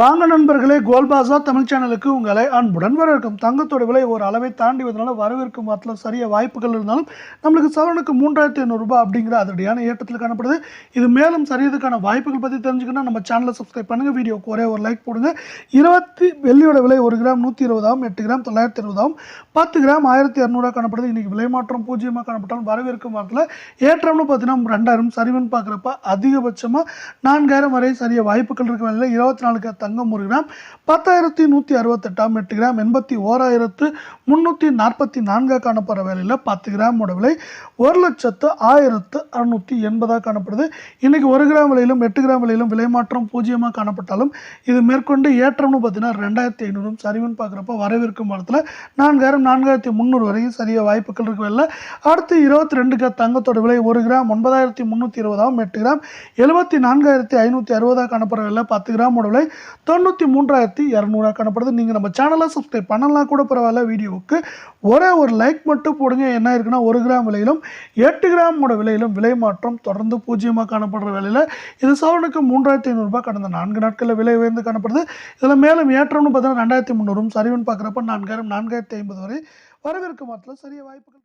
வாங்க நண்பர்களே, கோல்ட் பாஸார் தமிழ் சேனலுக்கு உங்களை அன்புடன் வரவேற்கும். தங்கத்தோட விலை ஒரு அளவை தாண்டி வந்தனால வரவேற்கும் வாரத்தில் சரிய வாய்ப்புகள் இருந்தாலும் நம்மளுக்கு சவரனுக்கு 3500 ரூபாய் அப்படிங்கிற அதிரடியான ஏற்றத்தில் காணப்படுது. இது மேலும் சரியதுக்கான வாய்ப்புகள் பற்றி தெரிஞ்சுக்கணும் நம்ம சேனலை சப்ஸ்கிரைப் பண்ணுங்கள், வீடியோக்கு ஒரே ஒரு லைக் போடுங்க. வெள்ளியோட விலை 1 கிராம் 120 8 கிராம் 920 10 கிராம் 1200 காணப்படுது. இன்றைக்கி விலை மாற்றம் 0 காணப்பட்டாலும் வரவேற்கும் வாரத்தில் ஏற்றம்னு பார்த்தீங்கன்னா 2000 சரிவுன்னு பார்க்குறப்ப அதிகபட்சமாக 4000 வரை சரிய வாய்ப்புகள் இருக்க வேலையில் 24 தங்கம் 1 கிராம் 10,168 8 கிராம் 81,344 காணப்படுற வேலையில் 10 கிராமோட விலை 1,06,680 காணப்படுது. இன்னைக்கு 1 கிராம் விலையிலும் 8 கிராம் விலையிலும் விலை மாற்றம் 0 காணப்பட்டாலும் இது மேற்கொண்டு ஏற்றம்னு பார்த்தீங்கன்னா 2500 சரிவுன்னு பார்க்குறப்ப வரவிருக்கும் வாரத்தில் 4000 4300 வரைக்கும் சரிய வாய்ப்புகள் இருக்க வேலை. அடுத்து 22 தங்கத்தோட விலை 1 கிராம் 9,320 8 கிராம் 74,560 காணப்படுற வேலை 10 கிராமோட விலை 93,200 காணப்படுது. நீங்கள் நம்ம சேனலை சப்ஸ்கிரைப் பண்ணலாம் கூட பரவாயில்ல, வீடியோவுக்கு ஒரே ஒரு லைக் மட்டும் போடுங்க. என்ன இருக்குன்னா 1 கிராம் விலையிலும் 8 கிராமோட விலையிலும் விலை மாற்றம் தொடர்ந்து 0 காணப்படுற வேலையில் இது சவரனுக்கு 3500 ரூபாய் கடந்த 4 நாட்களில் விலை உயர்ந்து காணப்படுது. இதில் மேலும் ஏற்றம்னு பார்த்தீங்கன்னா 2300 சரிவுன்னு பார்க்குறப்ப 4000 4050 வரை வரவிருக்கும் மாற்றத்தில் சரிய வாய்ப்புகள்.